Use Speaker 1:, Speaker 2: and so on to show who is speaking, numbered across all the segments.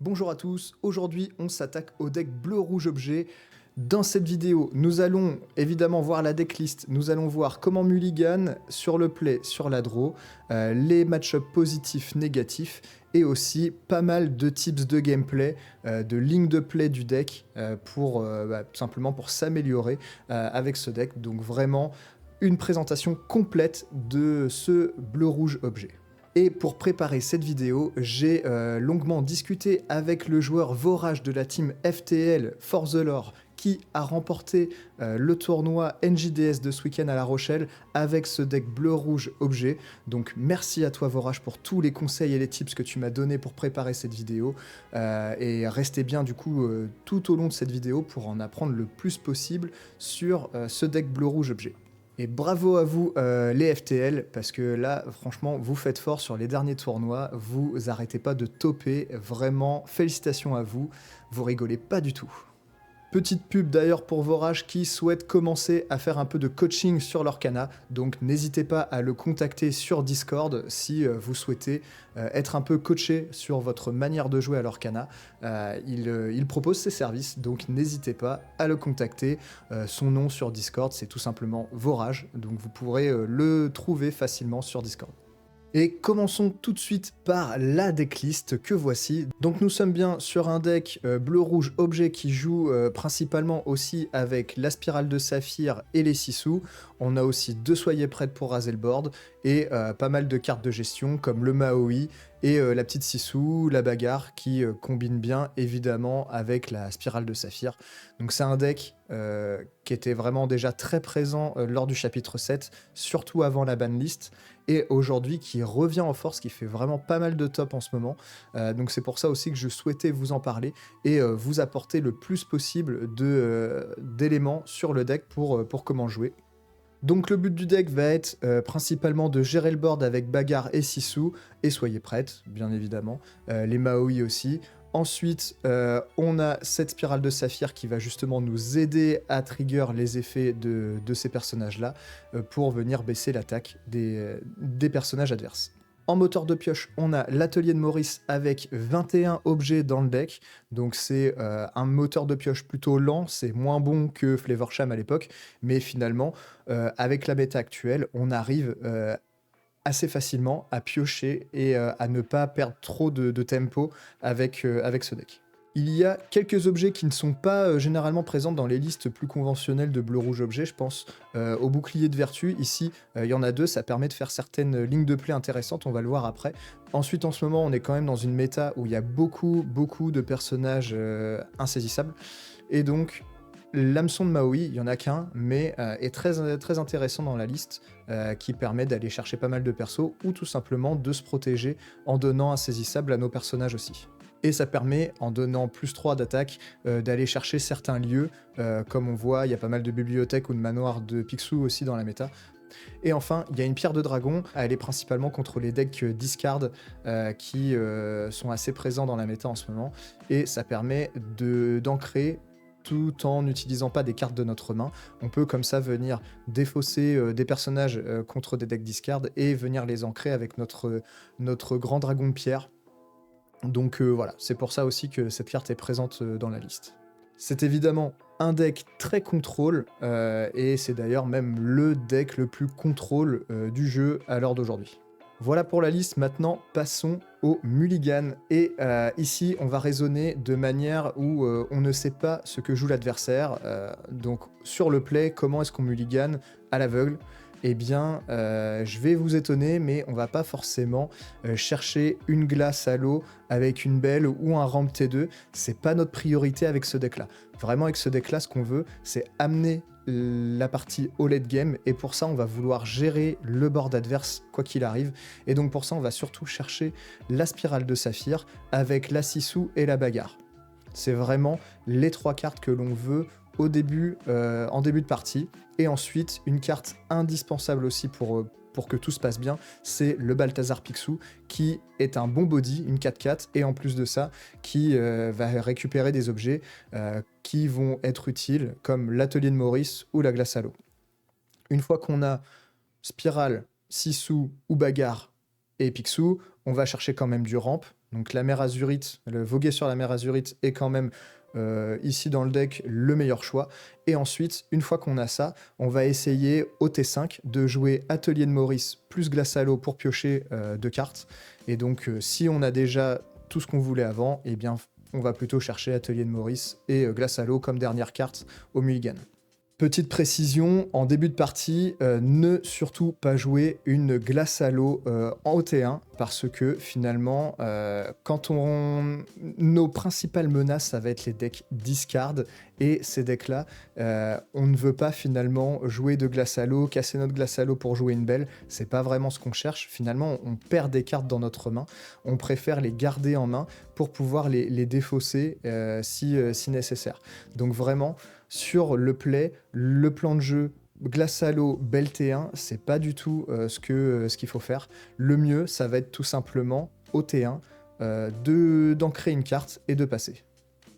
Speaker 1: Bonjour à tous, aujourd'hui on s'attaque au deck bleu-rouge objet. Dans cette vidéo, nous allons évidemment voir la decklist, nous allons voir comment mulligan sur le play, sur la draw, les match-ups positifs, négatifs, et aussi pas mal de tips de gameplay, de lignes de play du deck, simplement pour s'améliorer avec ce deck. Donc vraiment une présentation complète de ce bleu-rouge objet. Et pour préparer cette vidéo, j'ai longuement discuté avec le joueur Vorage de la team FTL For the Lore qui a remporté le tournoi NJDS de ce week-end à La Rochelle avec ce deck bleu-rouge objet. Donc merci à toi Vorage pour tous les conseils et les tips que tu m'as donnés pour préparer cette vidéo. Et restez bien du coup tout au long de cette vidéo pour en apprendre le plus possible sur ce deck bleu-rouge objet. Et bravo à vous les FTL, parce que là, franchement, vous faites fort sur les derniers tournois, vous arrêtez pas de toper, vraiment, félicitations à vous, vous rigolez pas du tout. Petite pub d'ailleurs pour Vorage qui souhaite commencer à faire un peu de coaching sur l'Orcana, donc n'hésitez pas à le contacter sur Discord si vous souhaitez être un peu coaché sur votre manière de jouer à l'Orcana. Il propose ses services, donc n'hésitez pas à le contacter. Son nom sur Discord, c'est tout simplement Vorage, donc vous pourrez le trouver facilement sur Discord. Et commençons tout de suite par la decklist que voici. Donc nous sommes bien sur un deck bleu-rouge objet qui joue principalement aussi avec la spirale de saphir et les 6 sous. On a aussi deux soyez prêtes pour raser le board et pas mal de cartes de gestion comme le Maui et la petite 6 sous, la bagarre qui combine bien évidemment avec la spirale de saphir. Donc c'est un deck qui était vraiment déjà très présent lors du chapitre 7, surtout avant la banlist, et aujourd'hui qui revient en force, qui fait vraiment pas mal de top en ce moment. Donc c'est pour ça aussi que je souhaitais vous en parler et vous apporter le plus possible d'éléments sur le deck pour comment jouer. Donc le but du deck va être principalement de gérer le board avec bagarre et Sisu, et soyez prêtes, bien évidemment, les Maui aussi. Ensuite, on a cette spirale de saphir qui va justement nous aider à trigger les effets de ces personnages-là pour venir baisser l'attaque des personnages adverses. En moteur de pioche, on a l'atelier de Maurice avec 21 objets dans le deck. Donc c'est un moteur de pioche plutôt lent, c'est moins bon que Flavorsham à l'époque, mais finalement, avec la méta actuelle, on arrive assez facilement à piocher et à ne pas perdre trop de tempo avec ce deck. Il y a quelques objets qui ne sont pas généralement présents dans les listes plus conventionnelles de bleu-rouge objet. Je pense au bouclier de vertu. Ici, il y en a deux, ça permet de faire certaines lignes de play intéressantes, on va le voir après. Ensuite, en ce moment, on est quand même dans une méta où il y a beaucoup de personnages insaisissables. Et donc, l'hameçon de Maui, il n'y en a qu'un, mais est très intéressant dans la liste, qui permet d'aller chercher pas mal de persos, ou tout simplement de se protéger en donnant insaisissable à nos personnages aussi. Et ça permet, en donnant plus 3 d'attaque, d'aller chercher certains lieux, comme on voit, il y a pas mal de bibliothèques ou de manoirs de Picsou aussi dans la méta. Et enfin, il y a une pierre de dragon, elle est principalement contre les decks discard qui sont assez présents dans la méta en ce moment, et ça permet d'ancrer tout en n'utilisant pas des cartes de notre main. On peut comme ça venir défausser des personnages contre des decks discard et venir les ancrer avec notre grand dragon de pierre. Donc voilà, c'est pour ça aussi que cette carte est présente dans la liste. C'est évidemment un deck très contrôle, et c'est d'ailleurs même le deck le plus contrôle du jeu à l'heure d'aujourd'hui. Voilà pour la liste, maintenant passons au mulligan. Et ici, on va raisonner de manière où on ne sait pas ce que joue l'adversaire. Donc sur le play, comment est-ce qu'on mulligan à l'aveugle ? Eh bien, je vais vous étonner, mais on va pas forcément chercher une glace à l'eau avec une belle ou un ramp T2. C'est pas notre priorité avec ce deck-là. Vraiment, avec ce deck-là, ce qu'on veut, c'est amener la partie au late game, et pour ça, on va vouloir gérer le board adverse quoi qu'il arrive. Et donc pour ça, on va surtout chercher la spirale de saphir avec la Sisu et la bagarre. C'est vraiment les 3 cartes que l'on veut en début de partie. Et ensuite, une carte indispensable aussi pour que tout se passe bien, c'est le Balthazar Picsou, qui est un bon body, une 4-4, et en plus de ça, qui va récupérer des objets qui vont être utiles, comme l'atelier de Maurice ou la glace à l'eau. Une fois qu'on a Spirale, Sisu ou Bagarre et Picsou, on va chercher quand même du ramp, Donc la mer Azurite, le voguer sur la mer Azurite est quand même ici dans le deck le meilleur choix. Et ensuite, une fois qu'on a ça, on va essayer au T5 de jouer Atelier de Maurice plus Glace à l'eau pour piocher 2 cartes. Et donc si on a déjà tout ce qu'on voulait avant, eh bien on va plutôt chercher Atelier de Maurice et Glace à l'eau comme dernière carte au mulligan. Petite précision, en début de partie, ne surtout pas jouer une glace à l'eau en OT1 parce que finalement, nos principales menaces, ça va être les decks discard et ces decks-là, on ne veut pas finalement jouer de glace à l'eau, casser notre glace à l'eau pour jouer une belle, c'est pas vraiment ce qu'on cherche. Finalement, on perd des cartes dans notre main, on préfère les garder en main pour pouvoir les défausser si nécessaire. Donc vraiment, sur le play, le plan de jeu, glace à l'eau, belle T1, c'est pas du tout ce qu'il faut faire. Le mieux, ça va être tout simplement au T1 d'ancrer une carte et de passer.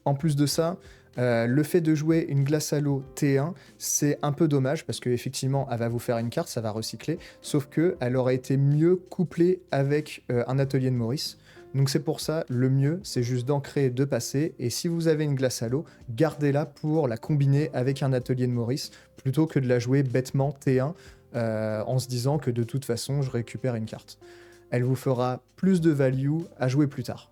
Speaker 1: En plus de ça, le fait de jouer une glace à l'eau T1, c'est un peu dommage parce qu'effectivement, elle va vous faire une carte, ça va recycler, sauf qu'elle aurait été mieux couplée avec un atelier de Maurice. Donc c'est pour ça, le mieux, c'est juste d'ancrer et de passer. Et si vous avez une glace à l'eau, gardez-la pour la combiner avec un atelier de Maurice, plutôt que de la jouer bêtement T1 en se disant que de toute façon, je récupère une carte. Elle vous fera plus de value à jouer plus tard.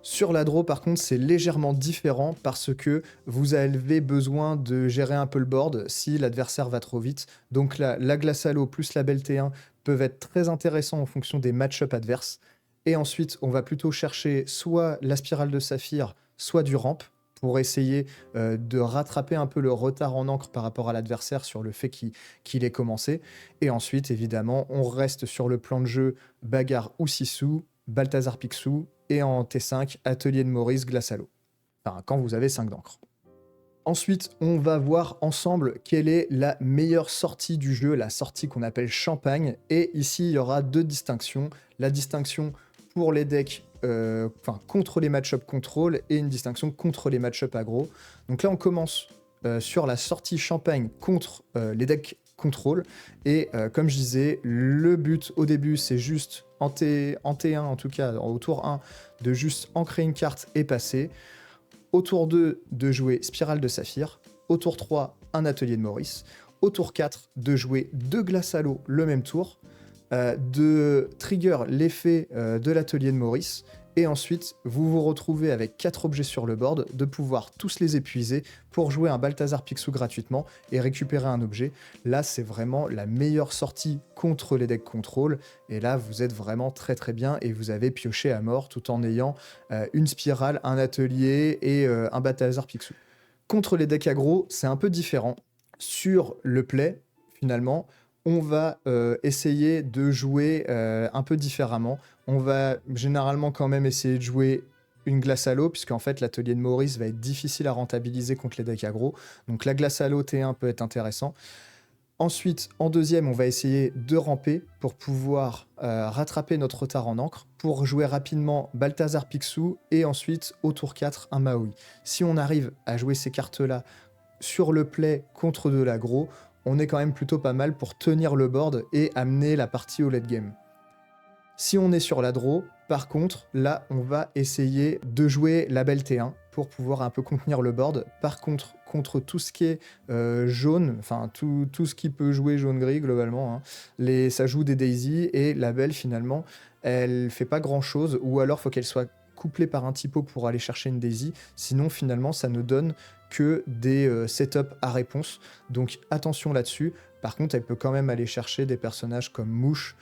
Speaker 1: Sur la draw, par contre, c'est légèrement différent parce que vous avez besoin de gérer un peu le board si l'adversaire va trop vite. Donc là, la glace à l'eau plus la belle T1 peuvent être très intéressants en fonction des match-up adverses. Et ensuite, on va plutôt chercher soit la spirale de saphir, soit du ramp pour essayer de rattraper un peu le retard en encre par rapport à l'adversaire sur le fait qu'il ait commencé. Et ensuite, évidemment, on reste sur le plan de jeu bagarre ou Sissou, Balthazar Picsou, et en T5, Atelier de Maurice, glace à l'eau. Enfin, quand vous avez 5 d'encre. Ensuite, on va voir ensemble quelle est la meilleure sortie du jeu, la sortie qu'on appelle champagne. Et ici, il y aura 2 distinctions. La distinction pour les decks contre les match-up contrôle et une distinction contre les match-up aggro. Donc là, on commence sur la sortie champagne contre les decks contrôle. Et comme je disais, le but au début, c'est juste en T1, en tout cas, au tour 1, de juste ancrer une carte et passer. Au tour 2, de jouer Spirale de Saphir. Au tour 3, un Atelier de Maurice. Au tour 4, de jouer 2 glaces à l'eau le même tour. De trigger l'effet de l'Atelier de Maurice. Et ensuite, vous vous retrouvez avec 4 objets sur le board, de pouvoir tous les épuiser pour jouer un Balthazar Picsou gratuitement et récupérer un objet. Là, c'est vraiment la meilleure sortie contre les decks contrôle. Et là, vous êtes vraiment très très bien et vous avez pioché à mort tout en ayant une spirale, un atelier et un Balthazar Picsou. Contre les decks aggro, c'est un peu différent. Sur le play, finalement, on va essayer de jouer un peu différemment. On va généralement quand même essayer de jouer une glace à l'eau, puisqu'en fait l'atelier de Maurice va être difficile à rentabiliser contre les decks aggro. Donc la glace à l'eau T1 peut être intéressant. Ensuite, en deuxième, on va essayer de ramper pour pouvoir rattraper notre retard en encre, pour jouer rapidement Balthazar Picsou, et ensuite, au tour 4, un Maui. Si on arrive à jouer ces cartes-là sur le play contre de l'aggro, on est quand même plutôt pas mal pour tenir le board et amener la partie au late game. Si on est sur la draw, par contre, là, on va essayer de jouer la belle T1 pour pouvoir un peu contenir le board. Par contre, contre tout ce qui est jaune, enfin tout ce qui peut jouer jaune-gris globalement, hein, ça joue des Daisy et la belle finalement, elle fait pas grand-chose, ou alors faut qu'elle soit couplée par un typo pour aller chercher une Daisy, sinon finalement ça ne donne que des setups à réponse, donc attention là-dessus. Par contre, elle peut quand même aller chercher des personnages comme Mouche,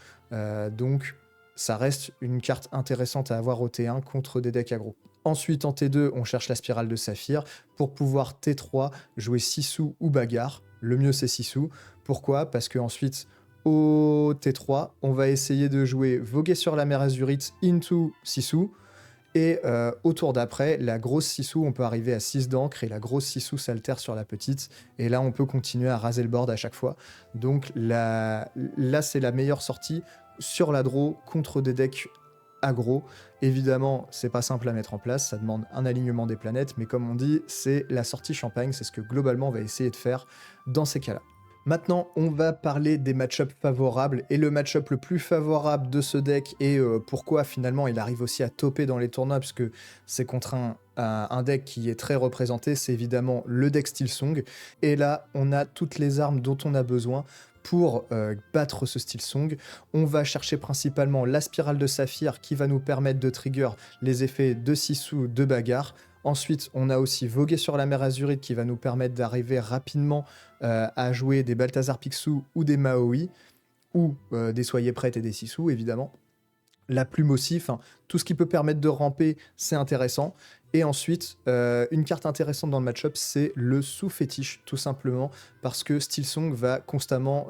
Speaker 1: donc ça reste une carte intéressante à avoir au T1 contre des decks aggro. Ensuite, en T2, on cherche la spirale de saphir pour pouvoir T3 jouer Sissou ou bagarre. Le mieux, c'est Sissou. Pourquoi ? Parce qu'ensuite, au T3, on va essayer de jouer Voguer sur la mer Azurite into Sissou. Et au tour d'après, la grosse Sissou, on peut arriver à 6 d'encre et la grosse Sissou s'altère sur la petite. Et là, on peut continuer à raser le board à chaque fois. Donc là, c'est la meilleure sortie sur la draw contre des decks aggro. Évidemment, c'est pas simple à mettre en place, ça demande un alignement des planètes, mais comme on dit, c'est la sortie champagne, c'est ce que globalement on va essayer de faire dans ces cas-là. Maintenant, on va parler des match-ups favorables, et le match-up le plus favorable de ce deck, et pourquoi finalement il arrive aussi à topper dans les tournois, puisque c'est contre un deck qui est très représenté, c'est évidemment le deck Steelsong, et là on a toutes les armes dont on a besoin pour battre ce Steelsong. On va chercher principalement la spirale de saphir qui va nous permettre de trigger les effets de Sisu, de bagarre. Ensuite, on a aussi Voguer sur la mer Azurite qui va nous permettre d'arriver rapidement à jouer des Balthazar Picsou ou des Maui, ou des Soyez Prêtes et des Sisu, évidemment. La plume aussi, enfin, tout ce qui peut permettre de ramper, c'est intéressant. Et ensuite, une carte intéressante dans le match-up, c'est le sous-fétiche, tout simplement, parce que Steelsong va constamment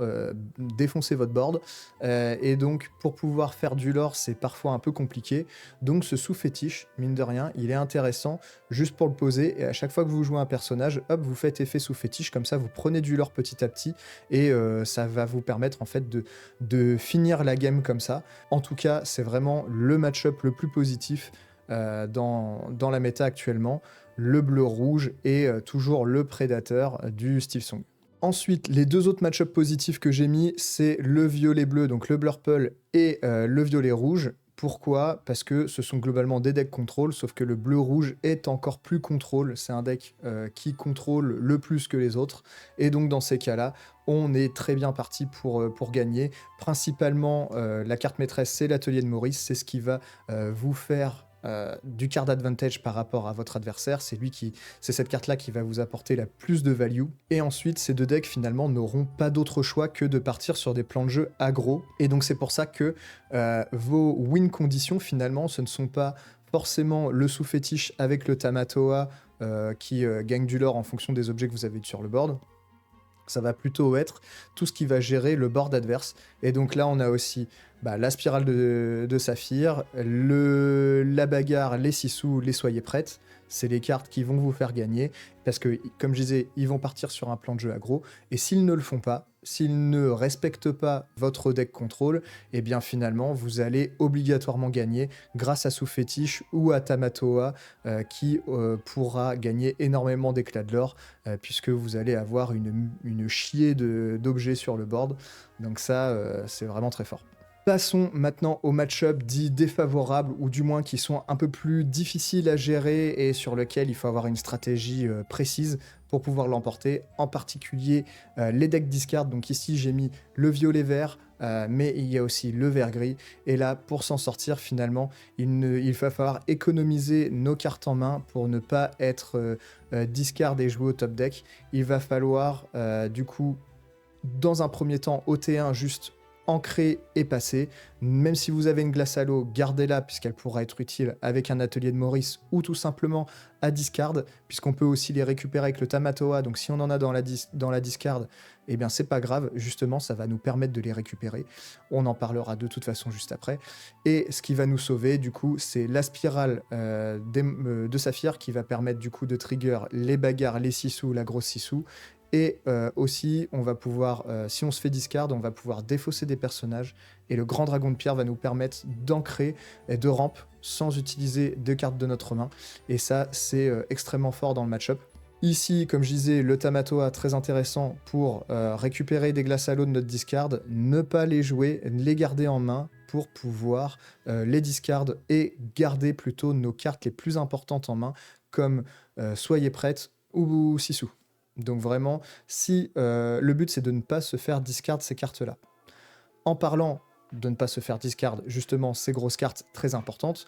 Speaker 1: défoncer votre board. Et donc, pour pouvoir faire du lore, c'est parfois un peu compliqué. Donc, ce sous-fétiche, mine de rien, il est intéressant juste pour le poser. Et à chaque fois que vous jouez un personnage, hop, vous faites effet sous-fétiche, comme ça, vous prenez du lore petit à petit. Et ça va vous permettre, en fait, de finir la game comme ça. En tout cas, c'est vraiment le match-up le plus positif dans la méta actuellement. Le bleu-rouge est toujours le prédateur du Steelsong. Ensuite, les deux autres match-ups positifs que j'ai mis, c'est le violet-bleu, donc le blurple, et le violet-rouge. Pourquoi? Parce que ce sont globalement des decks contrôle, sauf que le bleu-rouge est encore plus contrôle. C'est un deck qui contrôle le plus que les autres. Et donc dans ces cas-là, on est très bien parti pour gagner. Principalement, la carte maîtresse, c'est l'atelier de Maurice. C'est ce qui va vous faire du card advantage par rapport à votre adversaire. C'est cette carte-là qui va vous apporter la plus de value. Et ensuite, ces deux decks finalement n'auront pas d'autre choix que de partir sur des plans de jeu aggro. Et donc c'est pour ça que vos win conditions finalement, ce ne sont pas forcément le sous-fétiche avec le Tamatoa qui gagne du lore en fonction des objets que vous avez sur le board. Ça va plutôt être tout ce qui va gérer le board adverse. Et donc là, on a aussi la spirale de saphir, la bagarre, les Sisu, les Soyez Prêtes. C'est les cartes qui vont vous faire gagner. Parce que, comme je disais, ils vont partir sur un plan de jeu aggro. Et s'ils ne le font pas, s'ils ne respectent pas votre deck contrôle, et bien finalement, vous allez obligatoirement gagner grâce à Sous-Fétiche ou à Tamatoa qui pourra gagner énormément d'éclats de l'or puisque vous allez avoir une chier d'objets sur le board. Donc ça, c'est vraiment très fort. Passons maintenant aux match-up dits défavorables, ou du moins qui sont un peu plus difficiles à gérer et sur lesquels il faut avoir une stratégie précise pour pouvoir l'emporter, en particulier les decks discard. Donc ici j'ai mis le violet-vert, mais il y a aussi le vert-gris, et là pour s'en sortir finalement il va falloir économiser nos cartes en main pour ne pas être discard et jouer au top deck. Il va falloir du coup dans un premier temps au T1 juste ancrer et passer. Même si vous avez une glace à l'eau, gardez-la puisqu'elle pourra être utile avec un atelier de Maurice ou tout simplement à discard, puisqu'on peut aussi les récupérer avec le Tamatoa. Donc si on en a dans la discard, eh bien c'est pas grave, justement ça va nous permettre de les récupérer. On en parlera de toute façon juste après. Et ce qui va nous sauver du coup, c'est la spirale de saphir qui va permettre du coup de trigger les bagarres, les Sisu, la grosse Sisu. Et aussi, on va pouvoir, si on se fait discard, on va pouvoir défausser des personnages. Et le grand dragon de pierre va nous permettre d'ancrer et de ramp sans utiliser de cartes de notre main. Et ça, c'est extrêmement fort dans le match-up. Ici, comme je disais, le Tamatoa, très intéressant pour récupérer des glaces à l'eau de notre discard, ne pas les jouer, les garder en main pour pouvoir les discard et garder plutôt nos cartes les plus importantes en main, comme Soyez Prêtes ou Sisu. Donc vraiment, si le but c'est de ne pas se faire discard ces cartes-là. En parlant de ne pas se faire discard justement ces grosses cartes très importantes,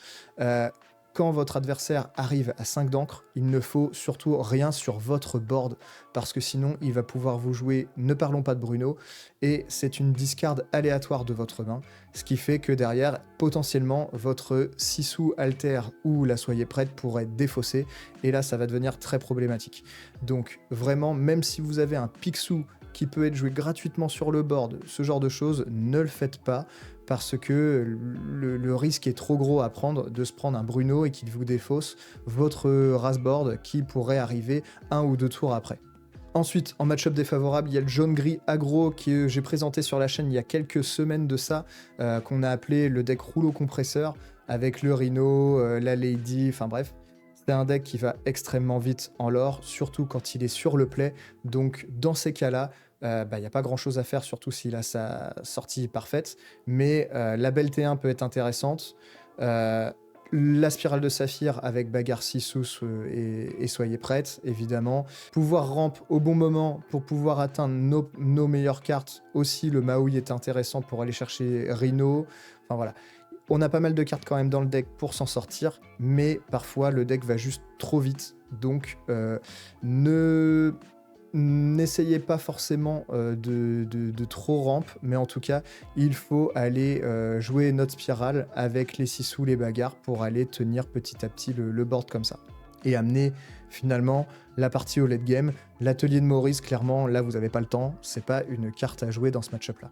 Speaker 1: quand votre adversaire arrive à 5 d'encre, il ne faut surtout rien sur votre board, parce que sinon il va pouvoir vous jouer Ne parlons pas de Bruno, et c'est une discard aléatoire de votre main, ce qui fait que derrière, potentiellement, votre Sisu Alter ou la Soyez Prête pourrait être défaussée, et là ça va devenir très problématique. Donc vraiment, même si vous avez un Picsou qui peut être joué gratuitement sur le board, ce genre de choses, ne le faites pas, parce que le risque est trop gros à prendre de se prendre un Bruno et qu'il vous défausse votre Rasboard qui pourrait arriver 1 ou 2 tours après. Ensuite, en match-up défavorable, il y a le jaune-gris aggro que j'ai présenté sur la chaîne il y a quelques semaines de ça, qu'on a appelé le deck rouleau compresseur, avec le Rhino, la Lady, enfin bref. C'est un deck qui va extrêmement vite en lore, surtout quand il est sur le play. Donc dans ces cas-là, il y a pas grand-chose à faire, surtout s'il a sa sortie parfaite, mais la belle T1 peut être intéressante. Euh, la spirale de saphir avec bagarre 6 sous et soyez prête, évidemment. Pouvoir ramp au bon moment pour pouvoir atteindre nos meilleures cartes. Aussi, le Maui est intéressant pour aller chercher Rhino. Enfin voilà. On a pas mal de cartes quand même dans le deck pour s'en sortir, mais parfois le deck va juste trop vite. Donc n'essayez pas forcément de trop ramp, mais en tout cas, il faut aller jouer notre spirale avec les 6 sous, les bagarres, pour aller tenir petit à petit le board comme ça. Et amener finalement la partie au late game. L'atelier de Maurice, clairement, là vous n'avez pas le temps, c'est pas une carte à jouer dans ce match-up là.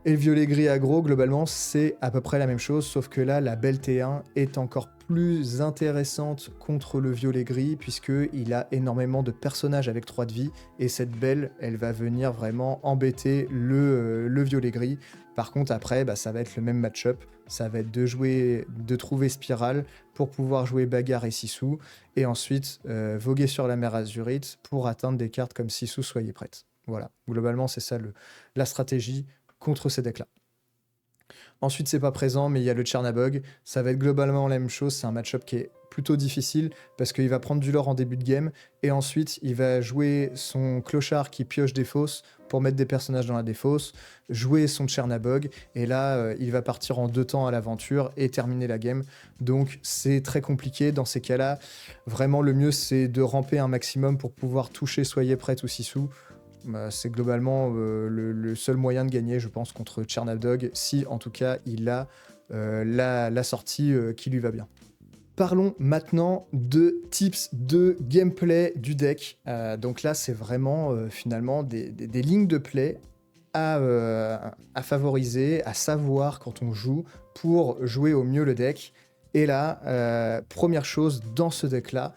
Speaker 1: Et le violet-gris aggro, globalement, c'est à peu près la même chose, sauf que là, la belle T1 est encore plus intéressante contre le violet-gris, puisqu'il a énormément de personnages avec 3 de vie, et cette belle, elle va venir vraiment embêter le violet-gris. Par contre, après, ça va être le même match-up, ça va être de trouver spirale pour pouvoir jouer bagarre et Sissou, et ensuite voguer sur la mer Azurite pour atteindre des cartes comme Sissou, soyez prête. Voilà, globalement, c'est ça la stratégie contre ces decks-là. Ensuite, c'est pas présent, mais il y a le Chernabog. Ça va être globalement la même chose. C'est un match-up qui est plutôt difficile parce qu'il va prendre du lore en début de game et ensuite il va jouer son clochard qui pioche des fosses pour mettre des personnages dans la défausse, jouer son Chernabog et là il va partir en 2 temps à l'aventure et terminer la game. Donc c'est très compliqué dans ces cas-là. Vraiment, le mieux c'est de ramper un maximum pour pouvoir toucher Soyez prête ou Sissou. C'est globalement le seul moyen de gagner, je pense, contre Chernabog, si en tout cas il a la sortie qui lui va bien. Parlons maintenant de tips de gameplay du deck. Donc là, c'est vraiment finalement des lignes de play à favoriser, à savoir quand on joue pour jouer au mieux le deck. Et là, première chose dans ce deck-là,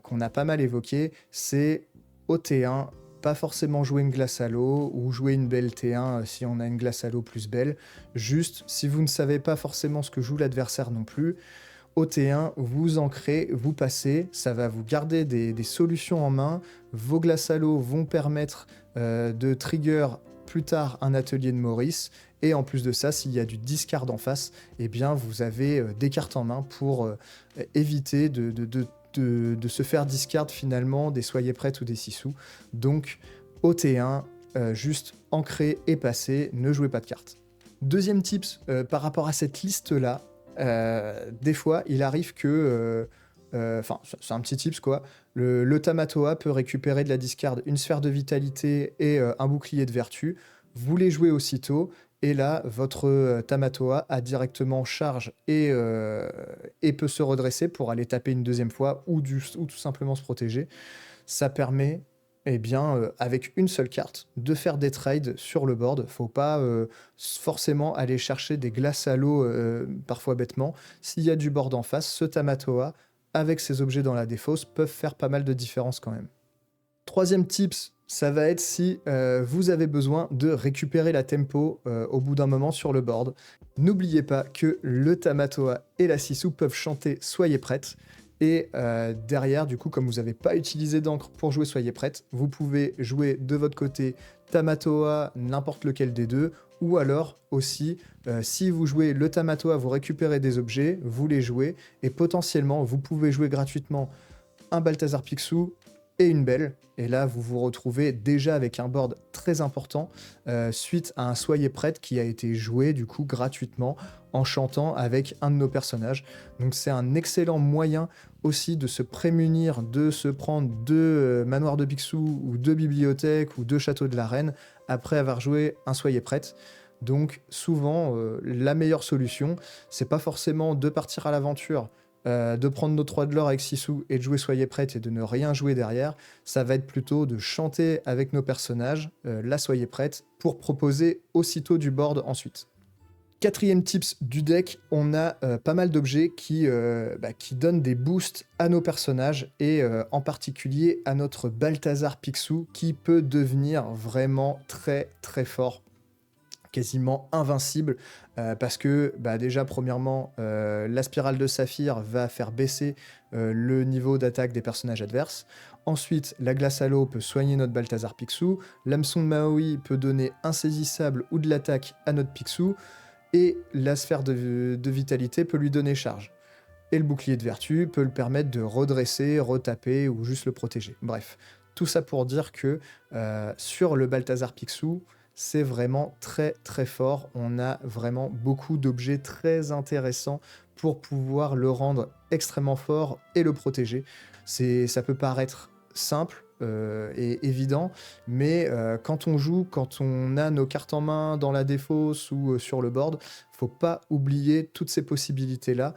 Speaker 1: qu'on a pas mal évoqué, c'est au T1, pas forcément jouer une glace à l'eau ou jouer une belle T1 si on a une glace à l'eau plus belle. Juste, si vous ne savez pas forcément ce que joue l'adversaire non plus, au T1, vous ancrez, vous passez, ça va vous garder des solutions en main. Vos glaces à l'eau vont permettre de trigger plus tard un atelier de Maurice. Et en plus de ça, s'il y a du discard en face, eh bien vous avez des cartes en main pour éviter de se faire discard finalement des soyez prêtes ou des 6 sous. Donc au T1, juste ancrer et passer, ne jouez pas de cartes. Deuxième tips par rapport à cette liste-là, des fois il arrive que, c'est un petit tips quoi, le Tamatoa peut récupérer de la discard une sphère de vitalité et un bouclier de vertu. Vous les jouez aussitôt. Et là, votre Tamatoa a directement charge et peut se redresser pour aller taper une deuxième fois ou tout simplement se protéger. Ça permet, avec une seule carte, de faire des trades sur le board. Faut pas forcément aller chercher des glaces à l'eau parfois bêtement. S'il y a du board en face, ce Tamatoa, avec ses objets dans la défausse, peuvent faire pas mal de différence quand même. Troisième tips, ça va être si vous avez besoin de récupérer la tempo au bout d'un moment sur le board. N'oubliez pas que le Tamatoa et la Sissou peuvent chanter Soyez prête. Et derrière, du coup, comme vous n'avez pas utilisé d'encre pour jouer Soyez prête, vous pouvez jouer de votre côté Tamatoa, n'importe lequel des deux, ou alors aussi, si vous jouez le Tamatoa, vous récupérez des objets, vous les jouez, et potentiellement, vous pouvez jouer gratuitement un Balthazar Picsou et une belle. Et là, vous vous retrouvez déjà avec un board très important suite à un Soyez prête qui a été joué du coup gratuitement en chantant avec un de nos personnages. Donc c'est un excellent moyen aussi de se prémunir de se prendre 2 manoirs de Picsou ou 2 bibliothèques ou 2 châteaux de la reine après avoir joué un Soyez prête. Donc souvent, la meilleure solution, c'est pas forcément de partir à l'aventure, de prendre nos 3 de l'or avec Sissou et de jouer Soyez prête et de ne rien jouer derrière. Ça va être plutôt de chanter avec nos personnages, la Soyez prête, pour proposer aussitôt du board ensuite. Quatrième tips du deck, on a pas mal d'objets qui donnent des boosts à nos personnages et en particulier à notre Balthazar Picsou qui peut devenir vraiment très très fort quasiment invincible, parce que bah, déjà premièrement la spirale de saphir va faire baisser le niveau d'attaque des personnages adverses. Ensuite, la glace à l'eau peut soigner notre Balthazar Picsou, l'hameçon de Maui peut donner insaisissable ou de l'attaque à notre Picsou, et la sphère de vitalité peut lui donner charge. Et le bouclier de vertu peut le permettre de redresser, retaper ou juste le protéger. Bref, tout ça pour dire que sur le Balthazar Picsou, c'est vraiment très très fort. On a vraiment beaucoup d'objets très intéressants pour pouvoir le rendre extrêmement fort et le protéger. Ça peut paraître simple et évident, mais quand on joue, quand on a nos cartes en main dans la défausse ou sur le board, faut pas oublier toutes ces possibilités-là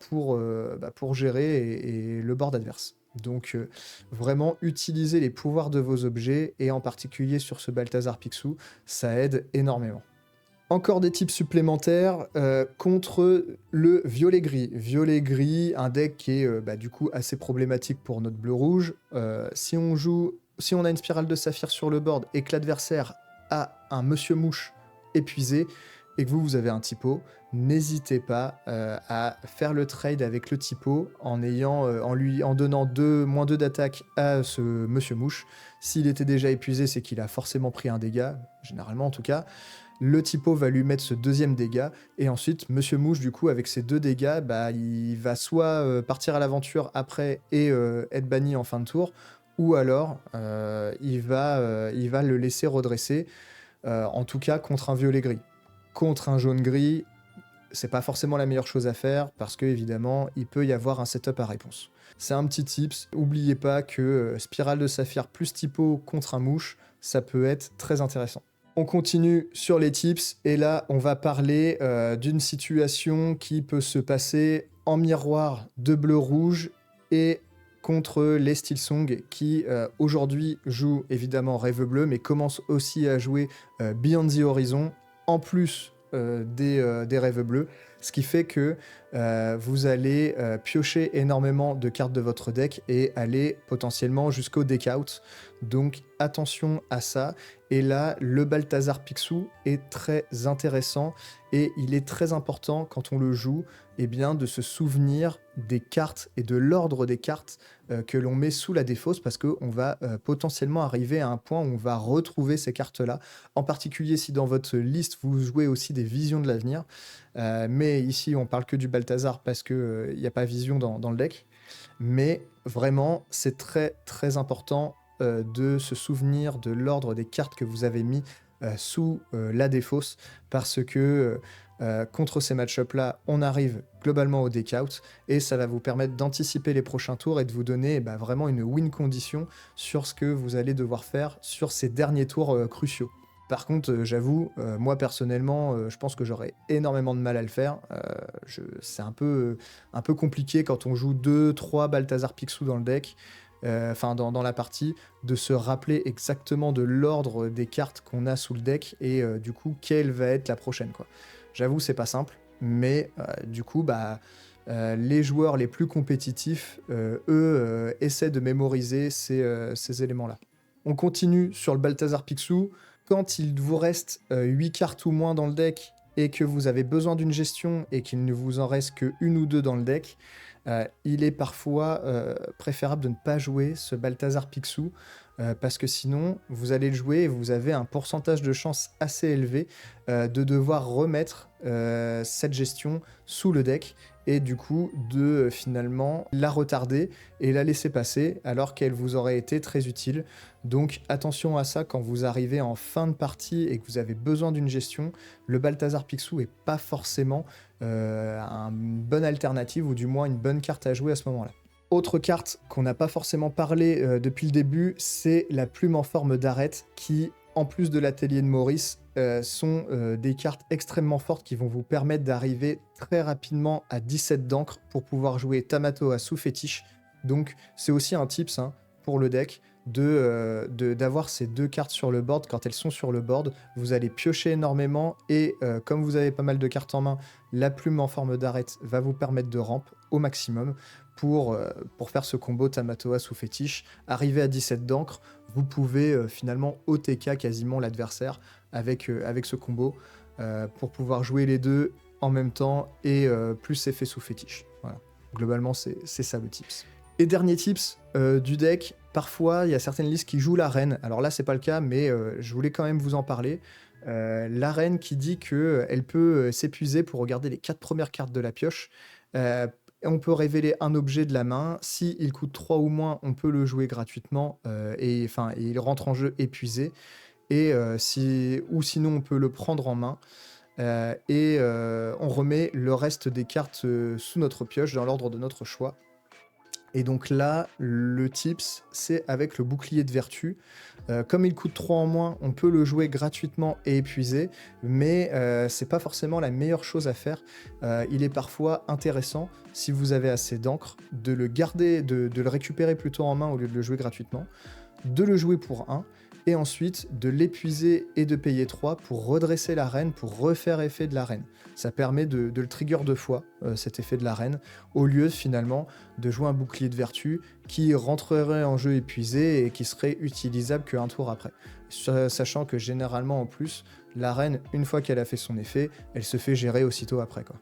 Speaker 1: pour gérer et le board adverse. Donc vraiment utiliser les pouvoirs de vos objets, et en particulier sur ce Balthazar Picsou, ça aide énormément. Encore des tips supplémentaires contre le violet-gris. Violet-gris, un deck qui est du coup assez problématique pour notre bleu-rouge. Si on a une spirale de saphir sur le board et que l'adversaire a un Monsieur Mouche épuisé, et que vous avez un typo, n'hésitez pas à faire le trade avec le typo en donnant -2 d'attaque à ce Monsieur Mouche. S'il était déjà épuisé, c'est qu'il a forcément pris un dégât, généralement en tout cas. Le typo va lui mettre ce deuxième dégât, et ensuite Monsieur Mouche, du coup, avec ces 2 dégâts, il va soit partir à l'aventure après et être banni en fin de tour, ou alors il va le laisser redresser, en tout cas contre un violet-gris. Contre un jaune-gris, c'est pas forcément la meilleure chose à faire, parce que évidemment, il peut y avoir un setup à réponse. C'est un petit tips, n'oubliez pas que spirale de saphir plus typo contre un mouche, ça peut être très intéressant. On continue sur les tips, et là, on va parler d'une situation qui peut se passer en miroir de bleu-rouge et contre les Steelsong qui aujourd'hui jouent évidemment Rêve Bleu, mais commencent aussi à jouer Beyond the Horizon, en plus des Rêves Bleus, ce qui fait que vous allez piocher énormément de cartes de votre deck et aller potentiellement jusqu'au deck out. Donc attention à ça. Et là, le Balthazar Picsou est très intéressant, et il est très important quand on le joue, de se souvenir des cartes et de l'ordre des cartes que l'on met sous la défausse, parce qu'on va potentiellement arriver à un point où on va retrouver ces cartes-là, en particulier si dans votre liste vous jouez aussi des visions de l'avenir. Mais ici, on parle que du Balthazar parce qu'il n'y a pas vision dans le deck. Mais vraiment, c'est très très important de se souvenir de l'ordre des cartes que vous avez mis sous la défausse, parce que contre ces match-ups-là, on arrive globalement au deck out, et ça va vous permettre d'anticiper les prochains tours et de vous donner vraiment une win condition sur ce que vous allez devoir faire sur ces derniers tours cruciaux. Par contre, j'avoue, moi personnellement, je pense que j'aurais énormément de mal à le faire. C'est un peu compliqué quand on joue 2-3 Balthazar Picsou dans le deck, dans la partie, de se rappeler exactement de l'ordre des cartes qu'on a sous le deck, et du coup, quelle va être la prochaine, quoi. J'avoue, c'est pas simple, mais du coup, les joueurs les plus compétitifs, eux, essaient de mémoriser ces éléments-là. On continue sur le Balthazar Picsou. Quand il vous reste 8 cartes ou moins dans le deck, et que vous avez besoin d'une gestion et qu'il ne vous en reste que 1 ou 2 dans le deck, il est parfois préférable de ne pas jouer ce Balthazar Picsou, parce que sinon vous allez le jouer et vous avez un pourcentage de chance assez élevé de devoir remettre cette gestion sous le deck, et du coup de finalement la retarder et la laisser passer alors qu'elle vous aurait été très utile. Donc attention à ça quand vous arrivez en fin de partie et que vous avez besoin d'une gestion. Le Balthazar Picsou est pas forcément une bonne alternative, ou du moins une bonne carte à jouer à ce moment-là. Autre carte qu'on n'a pas forcément parlé depuis le début, c'est la plume en forme d'arête, qui, en plus de l'atelier de Maurice, sont des cartes extrêmement fortes qui vont vous permettre d'arriver très rapidement à 17 d'encre pour pouvoir jouer Tamatoa sous fétiche. Donc c'est aussi un tips pour le deck. d'avoir ces deux cartes sur le board. Quand elles sont sur le board, vous allez piocher énormément et comme vous avez pas mal de cartes en main, la plume en forme d'arête va vous permettre de ramp au maximum pour faire ce combo Tamatoa sous fétiche. Arrivé à 17 d'encre, vous pouvez finalement OTK quasiment l'adversaire avec ce combo pour pouvoir jouer les deux en même temps et plus effet sous fétiche. Voilà. Globalement, c'est ça le tips. Et dernier tips du deck, parfois il y a certaines listes qui jouent la reine. Alors là, c'est pas le cas, mais je voulais quand même vous en parler. La reine qui dit qu'elle peut s'épuiser pour regarder les 4 premières cartes de la pioche. On peut révéler un objet de la main. Si il coûte 3 ou moins, on peut le jouer gratuitement et il rentre en jeu épuisé. Ou sinon, on peut le prendre en main. On remet le reste des cartes sous notre pioche dans l'ordre de notre choix. Et donc là, le tips, c'est avec le bouclier de vertu. Comme il coûte 3 en moins, on peut le jouer gratuitement et épuiser, mais c'est pas forcément la meilleure chose à faire. Il est parfois intéressant, si vous avez assez d'encre, de le garder, de le récupérer plutôt en main au lieu de le jouer gratuitement, de le jouer pour 1, et ensuite de l'épuiser et de payer 3 pour redresser la reine, pour refaire effet de la reine. Ça permet de le trigger 2 fois, cet effet de la reine, au lieu finalement de jouer un bouclier de vertu qui rentrerait en jeu épuisé et qui serait utilisable qu'un tour après. Sachant que généralement en plus, la reine, une fois qu'elle a fait son effet, elle se fait gérer aussitôt après, quoi.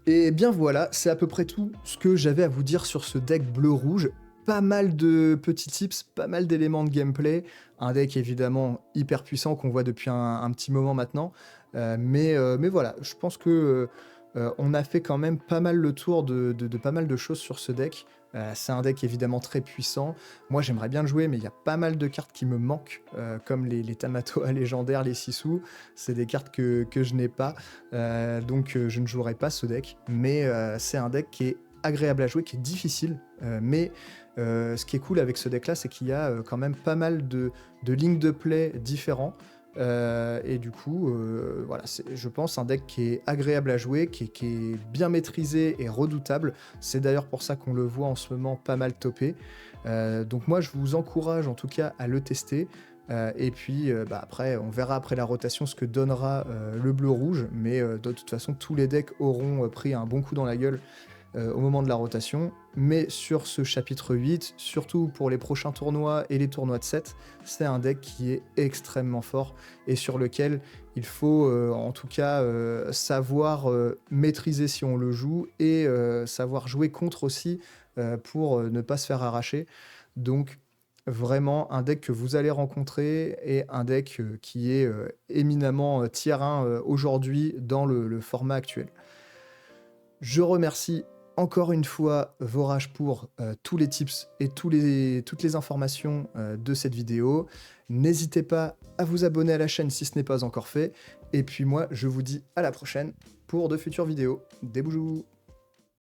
Speaker 1: Et bien voilà, c'est à peu près tout ce que j'avais à vous dire sur ce deck bleu-rouge. Pas mal de petits tips, pas mal d'éléments de gameplay, un deck évidemment hyper puissant qu'on voit depuis un petit moment maintenant, mais voilà, je pense que on a fait quand même pas mal le tour de pas mal de choses sur ce deck. C'est un deck évidemment très puissant, moi j'aimerais bien le jouer mais il y a pas mal de cartes qui me manquent, comme les Tamatoa légendaires, les Sissou, c'est des cartes que je n'ai pas, donc je ne jouerai pas ce deck, mais c'est un deck qui est agréable à jouer, qui est difficile, mais ce qui est cool avec ce deck-là, c'est qu'il y a quand même pas mal de lignes de play différents. Et du coup, voilà, c'est, je pense, un deck qui est agréable à jouer, qui est bien maîtrisé et redoutable. C'est d'ailleurs pour ça qu'on le voit en ce moment pas mal topé. Donc moi, je vous encourage en tout cas à le tester. Et puis après, on verra après la rotation ce que donnera le bleu-rouge. Mais de toute façon, tous les decks auront pris un bon coup dans la gueule au moment de la rotation, mais sur ce chapitre 8, surtout pour les prochains tournois et les tournois de 7, c'est un deck qui est extrêmement fort et sur lequel il faut en tout cas savoir maîtriser si on le joue et savoir jouer contre aussi pour ne pas se faire arracher. Donc vraiment un deck que vous allez rencontrer et un deck qui est éminemment tier 1 aujourd'hui dans le format actuel. Je remercie encore une fois Vorage pour tous les tips et toutes les informations de cette vidéo. N'hésitez pas à vous abonner à la chaîne si ce n'est pas encore fait. Et puis moi, je vous dis à la prochaine pour de futures vidéos. Des boujous!